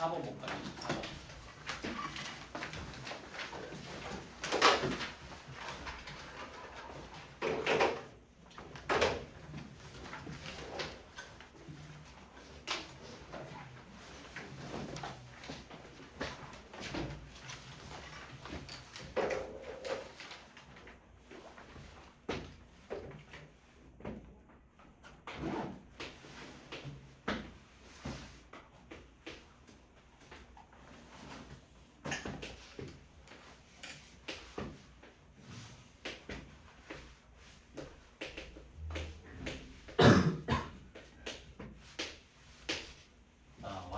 24번 볼까요? 24번.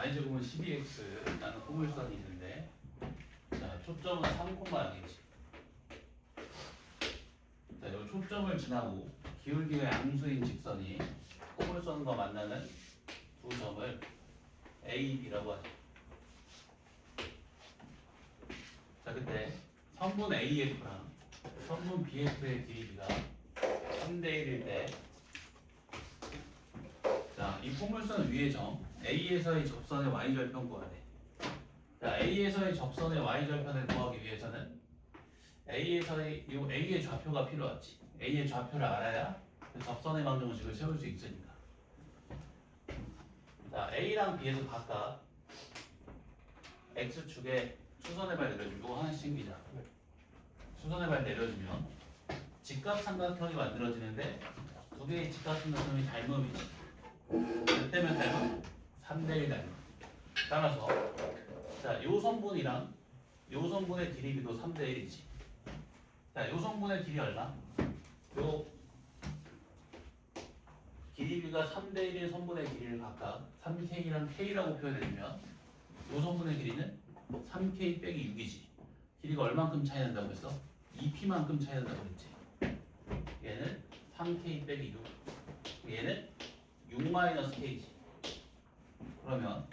y제곱은 12x라는 포물선이 있는데, 자, 초점은 3,0이지. 자, 이 초점을 지나고 기울기가 양수인 직선이 포물선과 만나는 두 점을 A, B라고 하죠. 자, 그때 성분 AF랑 성분 BF의 길이가 3대 1일 때, 자, 이 포물선 위의 점 A에서의 접선의 y절편 구하래. 자, A에서의 접선의 y절편을 구하기 위해서는 A에서의 이 A의 좌표가 필요하지. A의 좌표를 알아야 그 접선의 방정식을 세울 수 있으니까. 자, A랑 B에서 각각 X축에 수선의 발 내려주면 이거 하나씩 챙기자. 수선의 발 내려주면 직각삼각형이 만들어지는데 두 개의 직각삼각형이 닮음이지. 몇 대면 닮음? 3대1 닮음. 따라서 자, 요 선분이랑 요 선분의 길이도 3대1이지. 자, 요 선분의 길이 얼마? 요 길이가 3대1인 선분의 길이를 각각 3K랑 K라고 표현해주면 요 선분의 길이는 3K 빼기 6이지. 길이가 얼만큼 차이 난다고 했어? 2P만큼 차이 난다고 했지. 얘는 3K 빼기 6. 얘는 6-K지. 그러면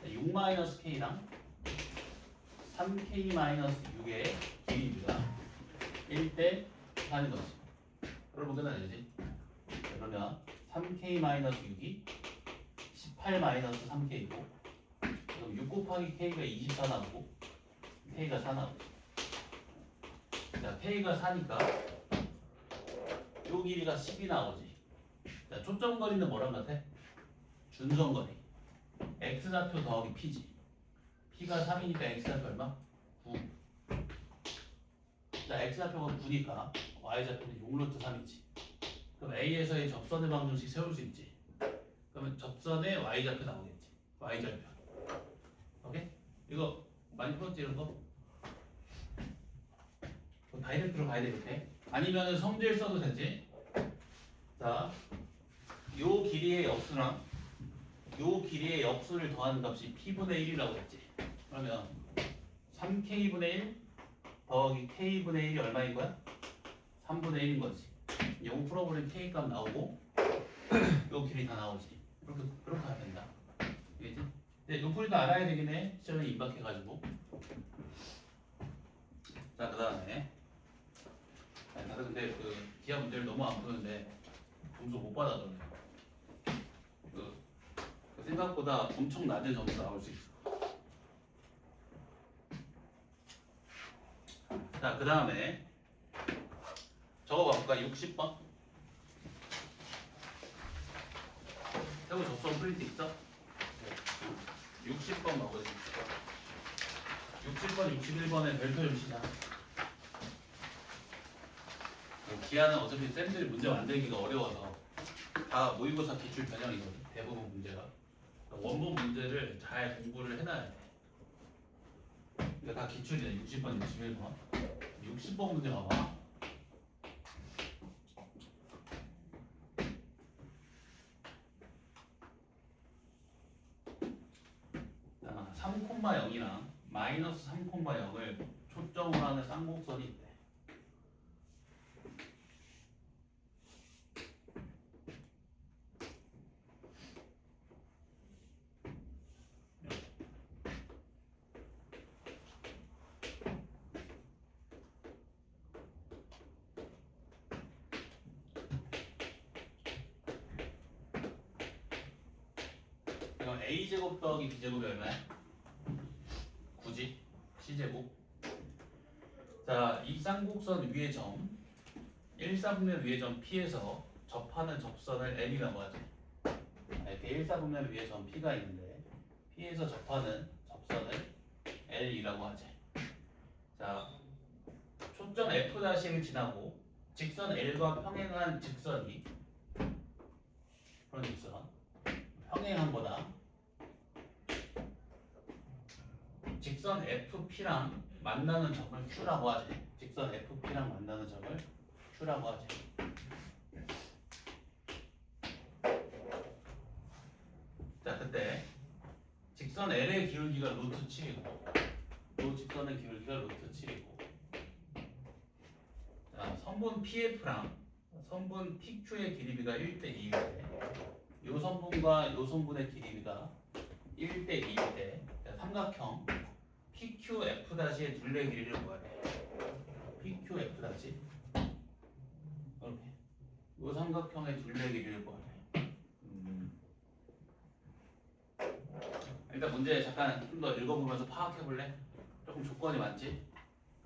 6-K랑 3K-6의 길이가 1대 4인 거지. 그러면 끝나야지. 그러면 3K-6이 18-3K고, 그럼 6 곱하기 K가 24 나오고 K가 4 나오고. 자, K가 4니까 요 길이가 10이 나오지. 자, 초점거리는 뭐랑 같아? 준선거리. X좌표 더하기 P지. P가 3이니까 X좌표 얼마? 9. 자, X좌표가 9니까 Y좌표는 6루트 3이지. 그럼 A에서의 접선의 방정식 세울 수 있지. 그러면 접선의 Y좌표 나오겠지. Y절편. 오케이? 이거 많이 풀었지, 이런 거? 다이렉트로 가야 되겠네. 아니면 성질 써도 되지. 자, 요 길이의 역수랑 요 길이의 역수를 더하는 값이 P분의 1이라고 했지. 그러면 3K분의 1 더하기 K분의 1이 얼마인 거야? 3분의 1인 거지. 요거 풀어보면 K값 나오고 요 길이 다 나오지. 그렇게 하면 된다. 알겠지? 근데 요 풀이도 알아야 되긴 해. 시험에 임박해가지고. 자, 그 다음에 다들 근데 그 기하 문제를 너무 안 푸는데 점수 못 받아들어요. 그 생각보다 엄청 낮은 점수 나올 수 있어. 자, 그 다음에 저거 봐볼까? 60번. 세부 접선 프린트 있어? 60번 봐보자. 60번, 61번에 별표 좀 치자. 기하는 어차피 쌤들이 문제 만들기가 어려워서 다 모의고사 기출 변형이거든. 대부분 문제가. 원본 문제를 잘 공부를 해놔야 돼. 그러니까 다 기출이야. 60번, 61번. 60번 문제 봐봐. 자, 3,0이랑 마이너스 3,0을 초점으로 하는 쌍곡선이 있대. a제곱 더하기 b제곱이 얼마야? 9지? c제곱. 자, 이 쌍곡선 위의 점 1사분면 위의 점 P에서 접하는 접선을 L이라고 하지. 이렇게 1사분면 위의 점 P가 있는데 P에서 접하는 접선을 L이라고 하지. 자, 초점 F'를 지나고 직선 L과 평행한 직선이 그런 직선 평행한 거다. 직선 FP랑 만나는 점을 Q라고 하지. 직선 FP랑 만나는 점을 Q라고 하지. 자, 그때 직선 L의 기울기가 루트 7이고 이 직선의 기울기가 루트 7이고 자, 선분 PF랑 선분 PQ의 길이가 1대 2일 때 이 선분과 이 선분의 길이가 1대 2일 때 삼각형 PQF-의 둘레 길이를 구하래. PQF- 이렇게 이 삼각형의 둘레 길이를 구하래. 일단 문제 잠깐 좀 더 읽어보면서 파악해볼래? 조금 조건이 많지?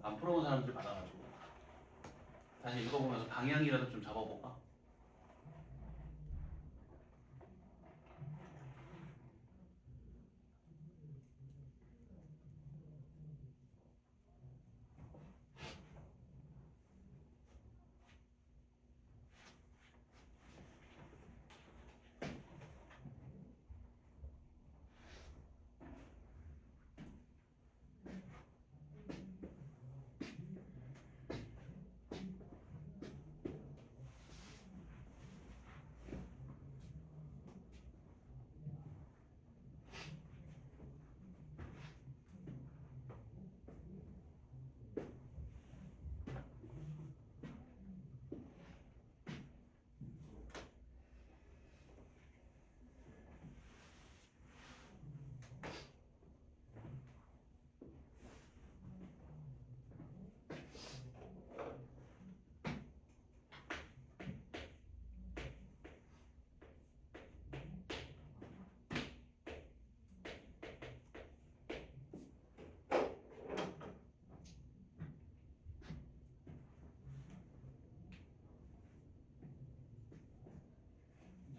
안 풀어본 사람들 많아가지고 다시 읽어보면서 방향이라도 좀 잡아볼까?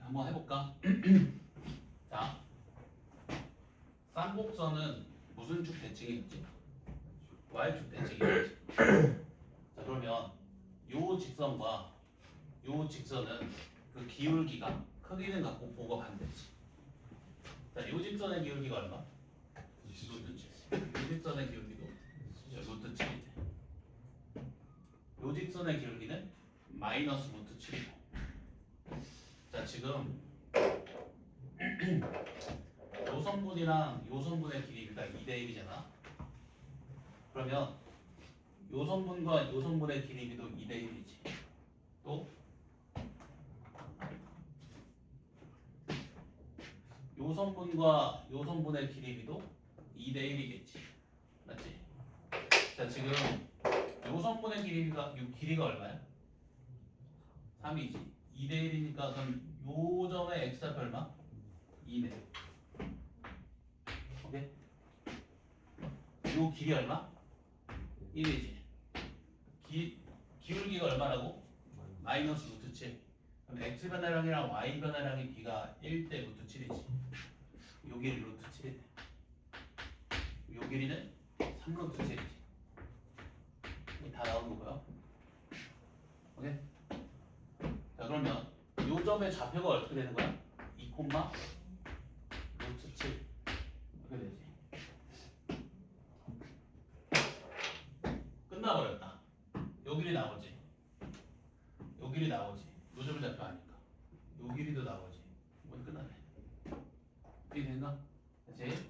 한번 해볼까? 자, 쌍곡선은 무슨 축 대칭이 있지? Y축 대칭이 있지. 자, 그러면 요 직선과 요 직선은 그 기울기가 크기는 같고 보고 반대지. 자, 요 직선의 기울기가 얼마? 루트 7. 요 직선의 기울기도 루트 7이지. 요 직선의 기울기는 마이너스 루트 7이고. 자, 지금 요 선분이랑 요 선분의 길이가 2대 1이잖아. 그러면 요 선분과 요 선분의 길이도 2대 1이지. 또 요 선분과 요 선분의 길이도 2대 1이겠지. 맞지? 자, 지금 요 선분의 길이가 얼마야? 3이지. 2대 1이니까 그럼 요 점의 x좌표 얼마? 2네. 오케이? 요 길이 얼마? 1이지. 기울기가 얼마라고? 마이너스 루트 7. 그럼 x 변화량이랑 y 변화량의 비가 1대 루트 7이지. 요 길이 루트 7이네. 요 길이는 3 루트 7이지. 다 나온 거고요. 오케이? 자, 그러면 요 점의 좌표가 어떻게 되는 거야? 2, 루트 7 이렇게 되지. 끝나버렸다. 요 길이 나오지. 요 길이 나오지. 요 점의 좌표 아니까. 요 길이도 나오지. 이건 끝나네. 이게 됐나? 그치?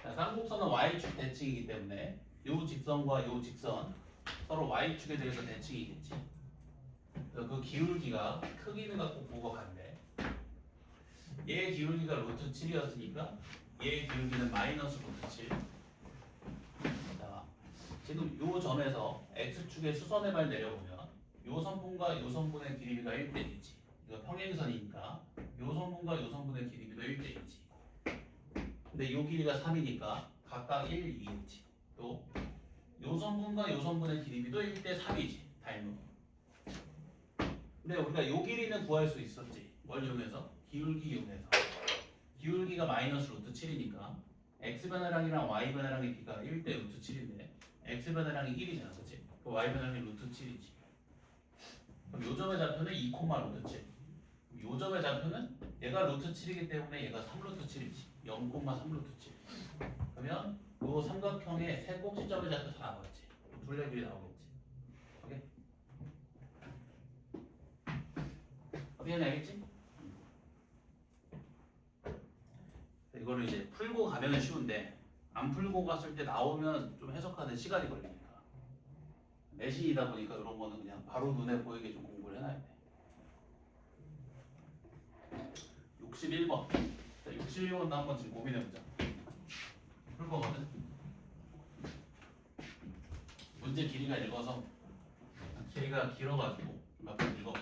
자, 쌍곡선은 Y축 대칭이기 때문에 요 직선과 요 직선 서로 Y축에 대해서 대칭이겠지. 그래서 그 기울기가 크기는 갖고 보고 간대. 얘의 기울기가 루트 7이었으니까 얘의 기울기는 마이너스 루트 7. 자, 지금 요 점에서 X축의 수선의 발 내려보면 요 선분과 요 선분의 길이가 1대 1이지. 이거 평행선이니까 요 선분과 요 선분의 길이가 1대 1이지. 근데 요 길이가 3이니까 각각 1, 2겠지. 또 요 성분과 요 성분의 길이도 1대 3이지. 닮은. 근데 우리가 요 길이는 구할 수 있었지. 뭘 이용해서? 기울기 이용해서. 기울기가 마이너스 루트 7이니까 x변화량이랑 y변화량의 비가 1대 루트 7인데 x변화량이 1이잖아. 그치? 그 y변화량이 루트 7이지. 그럼 요 점의 좌표는 2, 루트 7. 요 점의 좌표는 얘가 루트 7이기 때문에 얘가 3루트 7이지. 0, 3루트 7. 그러면 요 삼각형의 세 꼭지점의 좌표 다 나왔지. 둘레길이 나오겠지. 오케이? 어떻게 하냐 알겠지? 이거를 이제 풀고 가면 쉬운데 안 풀고 갔을 때 나오면 좀 해석하는 시간이 걸리니까 내신이다 보니까 이런 거는 그냥 바로 눈에 보이게 좀 공부를 해놔야 돼. 61번. 자, 61번도 한번 지금 고민해보자. 풀 거거든. 문제 길이가 읽어서 길이가 길어가지고 몇 번 읽어.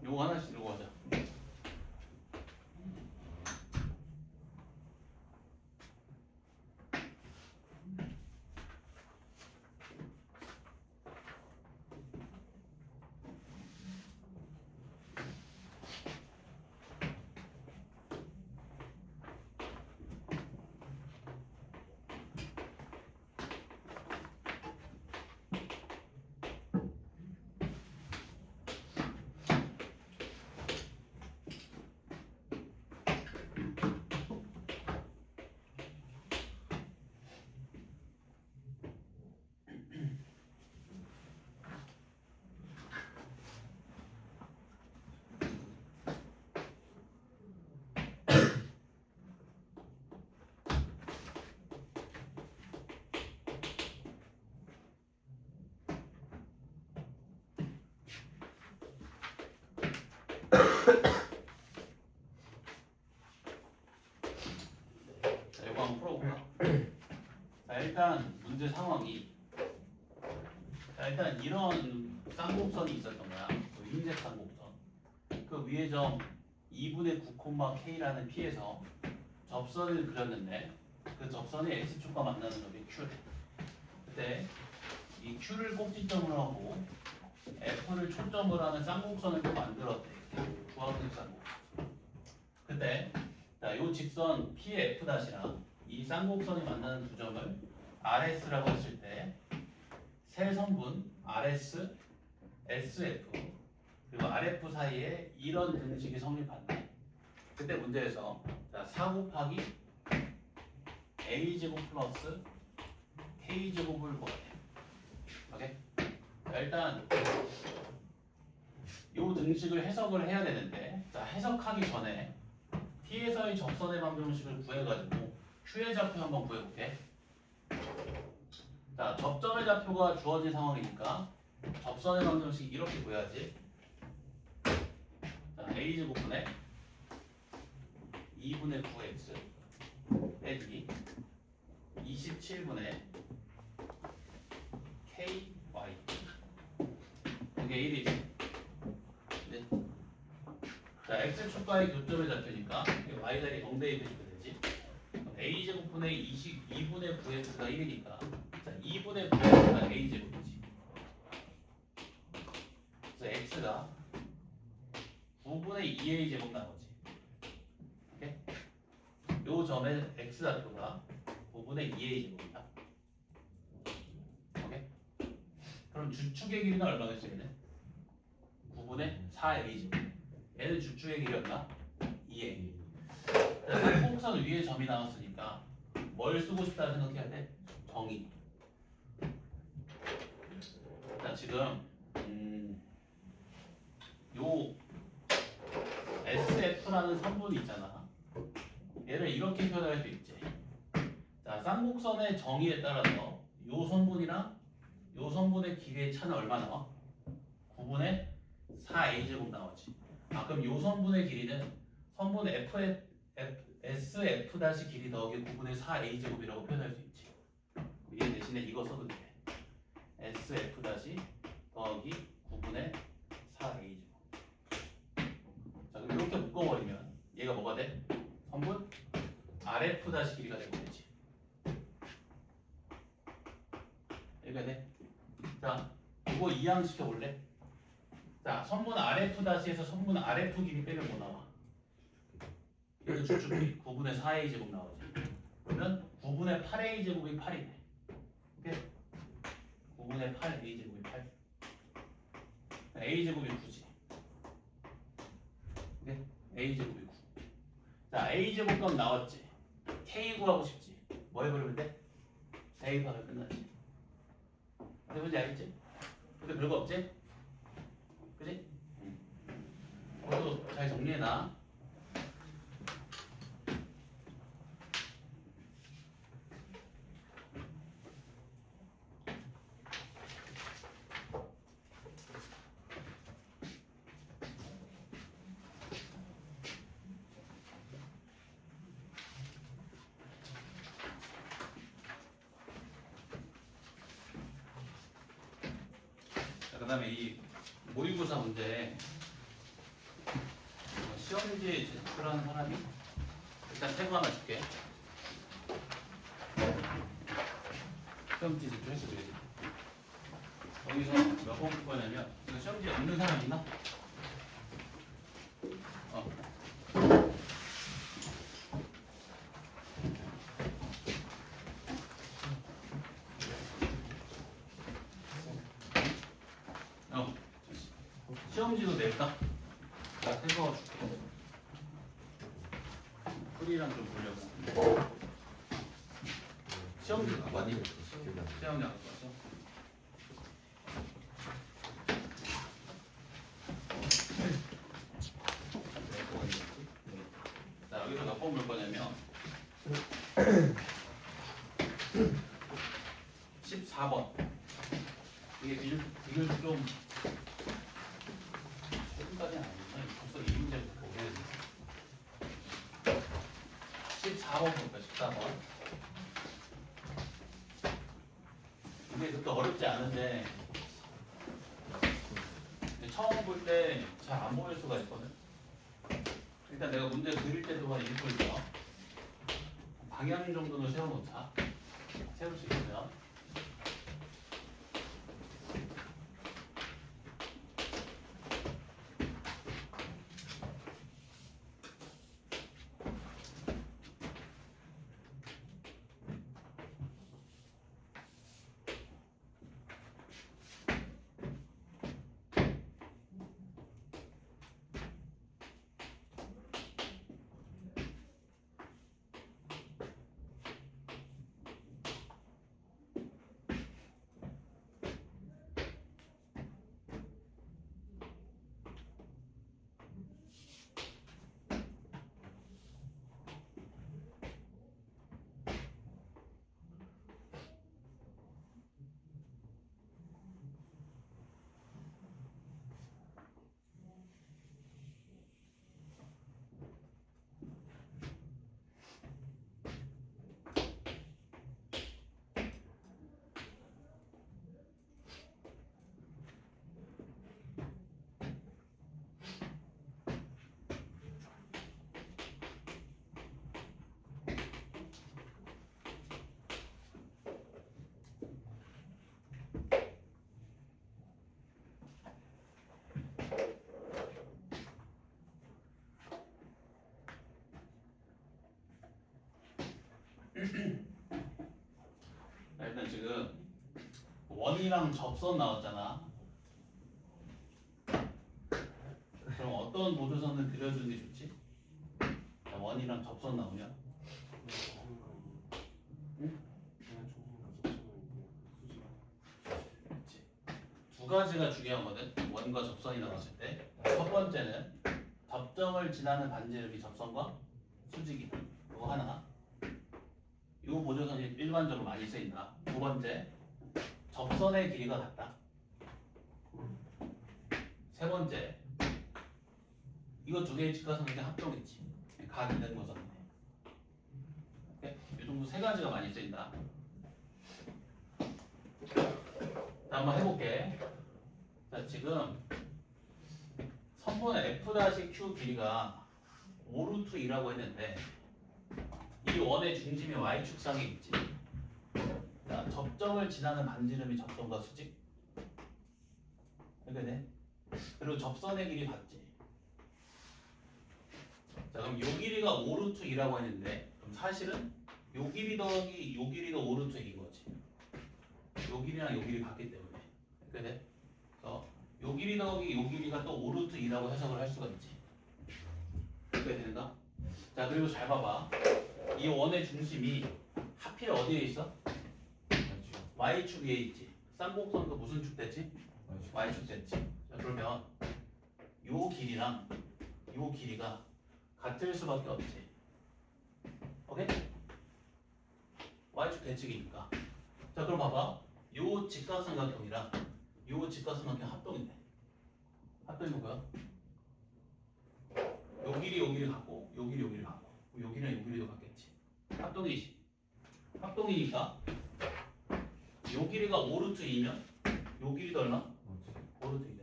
요거 하나씩 들고 가자. 자, 이거 한번 풀어볼까? 자, 일단 문제 상황이 자, 일단 이런 쌍곡선이 있었던 거야. 그 흰색 쌍곡선. 그 위에 점 2분의 9, K라는 P에서 접선을 그렸는데 그 접선이 X축과 만나는 점이 Q래. 그때 이 Q를 꼭지점으로 하고 F를 초점으로 하는 쌍곡선을 또 만들었대. 주황색 쌍곡선. 그때 자, 요 직선 PF'랑 이 쌍곡선이 만나는 두 점을 RS라고 했을 때 세 성분 RS, SF 그리고 RF 사이에 이런 등식이 성립한다. 그때 문제에서 자, 4 곱하기 A제곱 플러스 K제곱을 구하래. 오케이? 자, 일단 요 등식을 해석을 해야 되는데 자, 해석하기 전에 T에서의 접선의 방정식을 구해가지고 Q의 좌표 한번 구해볼게. 자, 접점의 좌표가 주어진 상황이니까 접선의 방정식 이렇게 구해야지. 자, A제곱분의 2분의 9x 빼기 27분의 ky 이게 1이지. 네. 자, x축과의 교점을 잡히니까 y 자리 0 대입해주면 되지. a제곱분의 2분의 9x가 1이니까 자, 2분의 9x가 a제곱이지. 그래서 x가 9분의 2a 제곱 나오지. 오케이? 요 점의 x 좌표가 9분의 2a 제곱이다. 오케이? 그럼 주축의 길이는 얼마가 있어 얘는? 9분의 4a 제곱. 얘는 주축의 길이 얼마? 2a. 자, 삼곡선 위에 점이 나왔으니까 뭘 쓰고 싶다 생각해야 돼? 정의. 자, 지금 요 SF라는 선분이 있잖아. 얘를 이렇게 표현할 수 있지. 자, 쌍곡선의 정의에 따라서 요 선분이랑 요 선분의 길이의 차는 얼마 나와? 9분의 4a 제곱 나오지. 아, 그럼 요 선분의 길이는 선분 SF 다시 길이 더하기 9분의 4a 제곱이라고 표현할 수 있지. 얘 대신에 이거 써도 돼. SF 다시 더하기 9분의 4a 제곱. 자, 그럼 이렇게 묶어버리면 얘가 뭐가 돼? 선분 RF 다시 길이가 되고 되지. 얘가 돼. 자, 이거 이항시켜 볼래? 자, 선분 RF 다시에서 선분 RF 길이 빼면 뭐 나와? 얘는 주축이 9분의 4a 제곱 나오지. 그러면 9분의 8a 제곱이 8이네. 오케이? 9분의 8a 제곱이 8. a 제곱이 9지. 오케이? a 제곱이 9. 자, a 제곱값 나왔지. k 구하고 싶지. 뭐 해버리면 돼? 대입하면 끝나지. 뭔지 알겠지? 근데 별거 없지? 그지? 그것도 잘 정리해놔. 그 다음에 이 모의고사 문제 시험지에 제출하는 사람이 일단 세부 하나 줄게. 시험지 제출했어 그래야지. 여기서 몇 번 볼 거냐면 이거 시험지에 없는 사람 있나? 시험지도 낼까? 나 새거 줄게. 풀이랑 좀 보려고. 시험지 갖고 왔니? 시험지 갖고 왔어? 자, 여기서 몇 번 볼 거냐면 14번. 이게 비율 좀 조금까지 아니구나. 벌써 2문제부터 오래됐네. 14번 볼까? 14번. 이게 그렇게 어렵지 않은데 처음 볼 때 잘 안 보일 수가 있거든. 일단 내가 문제 그릴 때도 한 1분이죠. 방향 정도는 세워놓자. 세울 수 있으면. 자, 일단 지금 원이랑 접선 나왔잖아. 그럼 어떤 보조선을 그려주는 게 좋지? 자, 원이랑 접선 나오면 그렇지. 두 가지가 중요하거든. 원과 접선이 나왔을 때. 첫 번째는 접점을 지나는 반지름이 접선과 수직이다. 이거 하나. 이 보조선이 일반적으로 많이 쓰인다. 두 번째, 접선의 길이가 같다. 세 번째, 이거 두 개의 직각삼각형이 합동이지. 각이 된 거잖아. 이 정도 세 가지가 많이 쓰인다. 자, 한번 해볼게. 자, 지금 선분의 F-Q 길이가 5루트 2라고 했는데 이 원의 중심이 Y축상에 있지. 자, 접점을 지나는 반지름이 접선과 수직. 이렇게 돼. 그리고 접선의 길이 같지. 자, 그럼 요 길이가 5루트 2라고 했는데 그럼 사실은 요 길이 더하기 요 길이가 5루트 2인 거지. 요 길이랑 요 길이 같기 때문에. 이렇게 돼. 그래서 요 길이 더하기 요 길이가 또 5루트 2라고 해석을 할 수가 있지. 이렇게 되는가? 자, 그리고 잘 봐봐. 이 원의 중심이 하필 어디에 있어? Y축 위에 있지. 쌍곡선도 무슨 축 됐지? Y축 됐지. 자, 그러면 요 길이랑 요 길이가 같을 수밖에 없지. 오케이? Y축 대칭이니까. 자, 그럼 봐봐. 요 직각삼각형이랑 요 직각삼각형 합동이네. 합동이면 뭐야? 요 길이 같고 요 길이 같고 요 길이랑 요 길이도 같겠지. 합동이지. 합동이니까 요 길이가 5루트 2면 요 길이도 얼마? 5루트 2네.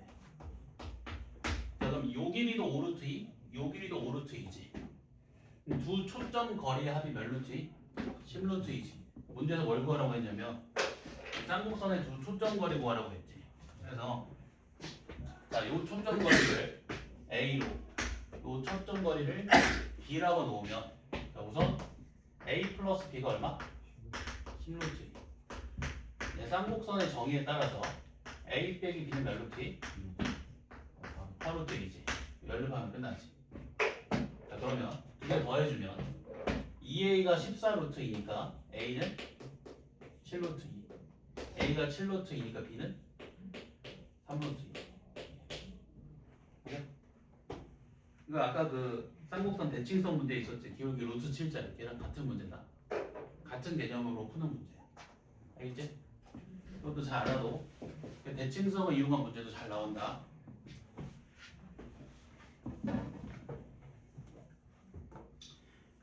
자, 그럼 요 길이도 5루트 2, 요 길이도 5루트 2지. 두 초점 거리의 합이 몇 루트 2? 10루트 2지. 문제에서 뭘 구하라고 했냐면 쌍곡선의 두 초점 거리 구하라고 했지. 그래서 자, 요 초점 거리를 A로 요 초점 거리를 B라고 놓으면 자, 우선 A 플러스 B가 얼마? 10루트 2. 쌍곡선의 정의에 따라서 A 빼기 B는 몇 루트 2? 8루트 2지. 연립하면 끝나지. 자, 그러면 두 개 더해주면 2A가 14루트 2니까 A는 7루트 2. A가 7루트 2니까 B는 3루트 2. 오케이? 이거 아까 그 쌍곡선 대칭성 문제 있었지. 기울기 루트 7짜리. 걔랑 같은 문제다. 같은 개념으로 푸는 문제야. 알겠지? 이것도 잘 알아도 대칭성을 이용한 문제도 잘 나온다.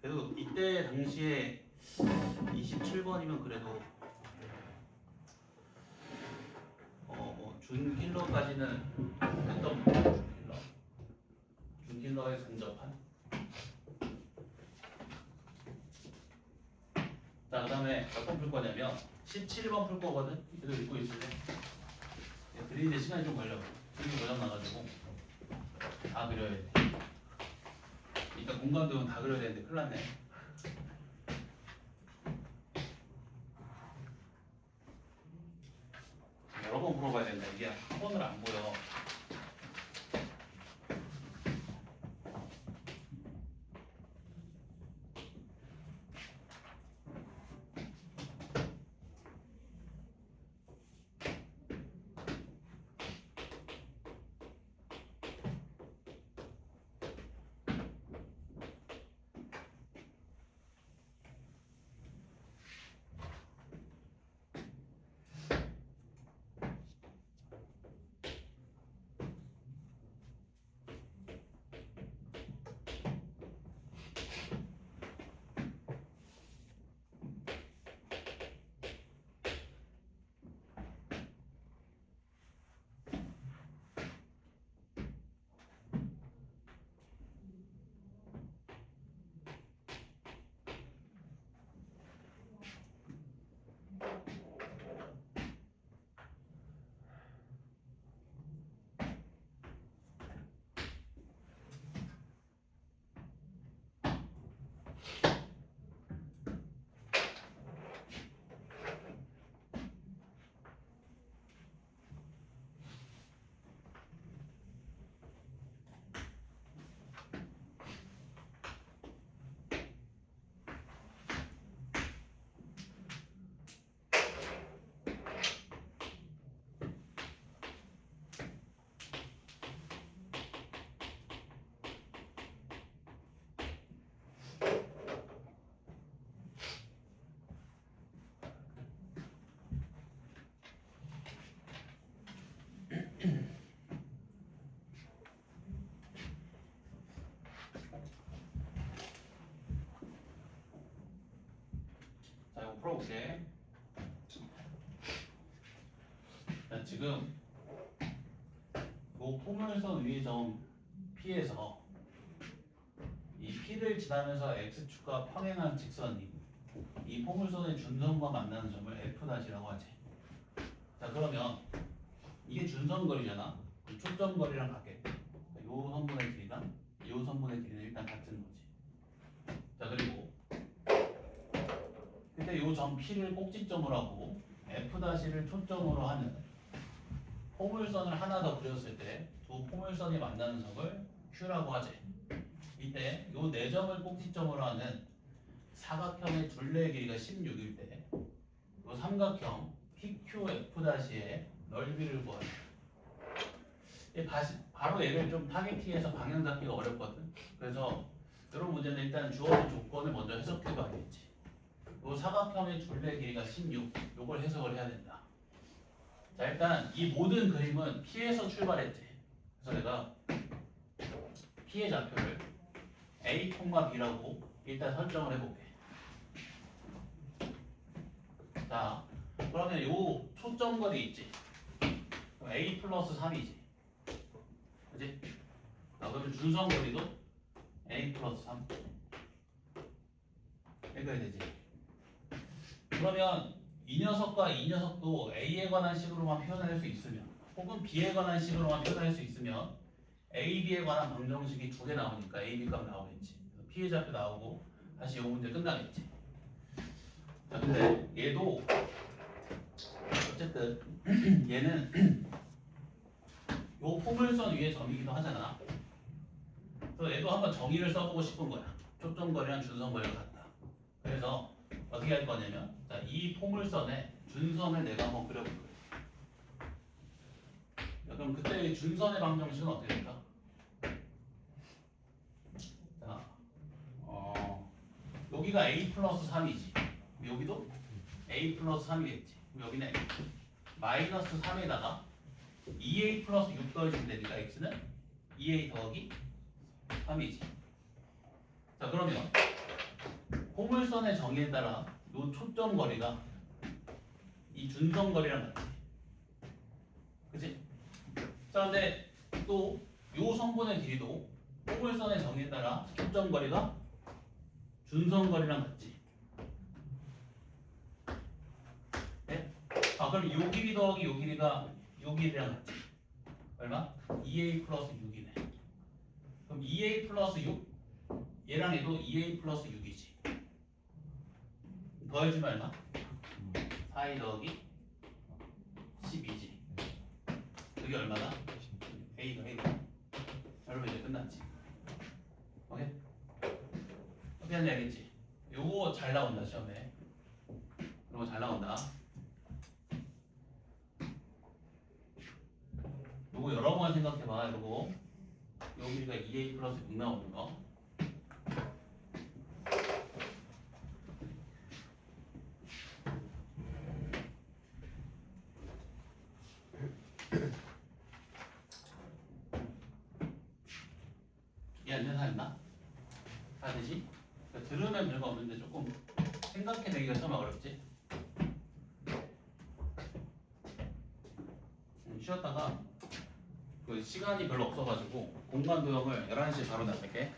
그래도 이때 당시에 27번이면 그래도 준킬러까지는 했던 준킬러에 근접한. 자, 그 다음에 몇 번 풀 거냐면 17번 풀 거거든. 이대로 읽고 있을래? 그리는데 시간이 좀 걸려. 그림이 고장나가지고 다 그려야 돼. 일단 공간도는 다 그려야 되는데 큰일 났네. 여러 번 물어봐야 된다. 이게 한 번을 안 보여. 풀어볼게. 자, 지금 이 포물선 위의 점 P에서 이 P를 지나면서 X축과 평행한 직선이 이 포물선의 준선과 만나는 점을 F'이라고 하지. 자, 그러면 이게 준선거리잖아. 그럼 초점거리랑 같겠지. 요 선분의 길이랑 요 선분의 길이는 일단 같은 거지. 자, 그리고 근데 요 점 P를 꼭지점으로 하고 F'를 초점으로 하는 포물선을 하나 더 그렸을 때 두 포물선이 만나는 점을 Q라고 하지. 이때 요 네 점을 꼭지점으로 하는 사각형의 둘레의 길이가 16일 때 요 삼각형 PQF'의 넓이를 구하래. 바로 얘를 좀 타겟팅해서 방향 잡기가 어렵거든. 그래서 이런 문제는 일단 주어진 조건을 먼저 해석해 봐야겠지. 요 사각형의 둘레의 길이가 16, 요걸 해석을 해야 된다. 자, 일단 이 모든 그림은 P에서 출발했지. 그래서 내가 P의 좌표를 A, B라고 일단 설정을 해볼게. 자, 그러면 요 초점거리 있지? 그럼 A 플러스 3이지. 그지? 자, 그러면 준선거리도 A 플러스 3. 이렇게 되지. 그러면 이 녀석과 이 녀석도 A에 관한 식으로만 표현할 수 있으면 혹은 B에 관한 식으로만 표현할 수 있으면 A, B에 관한 방정식이 두 개 나오니까 A, B 값 나오겠지. 그래서 P의 좌표 나오고 다시 이 문제 끝나겠지. 자, 근데 얘도 어쨌든 얘는 요 포물선 위의 점이기도 하잖아. 그래서 얘도 한번 정의를 써보고 싶은 거야. 초점거리랑 준선거리가 같다. 그래서 어떻게 할 거냐면, 자, 이 포물선에 준선을 내가 한번 그려볼 거야. 그럼 그때 준선의 방정식은 어떻게 될까? 자, 여기가 A 플러스 3이지. 여기도 A 플러스 3이겠지. 여기는 마이너스 3에다가 2A 플러스 6 더해주면 되니까 X는 2A 더하기 3이지. 자, 그러면 포물선의 정의에 따라 요 초점 거리가 이 준선 거리랑 같지. 그치? 자, 근데 또 요 성분의 길이도 포물선의 정의에 따라 초점 거리가 준선 거리랑 같지. 네? 아, 그럼 요 길이 더하기 요 길이가 요 길이랑 같지. 얼마? 2A 플러스 6이네. 그럼 2A 플러스 6? 얘랑 얘도 2A 플러스 6이지. 더해주면 얼마? 4A 더하기 12지. 그게 얼마다? A가 A가. 여러분 이제 끝났지. 오케이? 어떻게 하는지 알겠지? 요거 잘 나온다 시험에. 요거 잘 나온다. 요거 여러 번 생각해봐. 요거 여기가 2A 플러스 6 나오는 거. 이해 안 되는 사람 있나? 다 되지? 그러니까 들으면 별거 없는데 조금 생각해내기가 처음에 어렵지? 쉬었다가 그 시간이 별로 없어가지고 공간 도형을 11시에 바로 나갈게.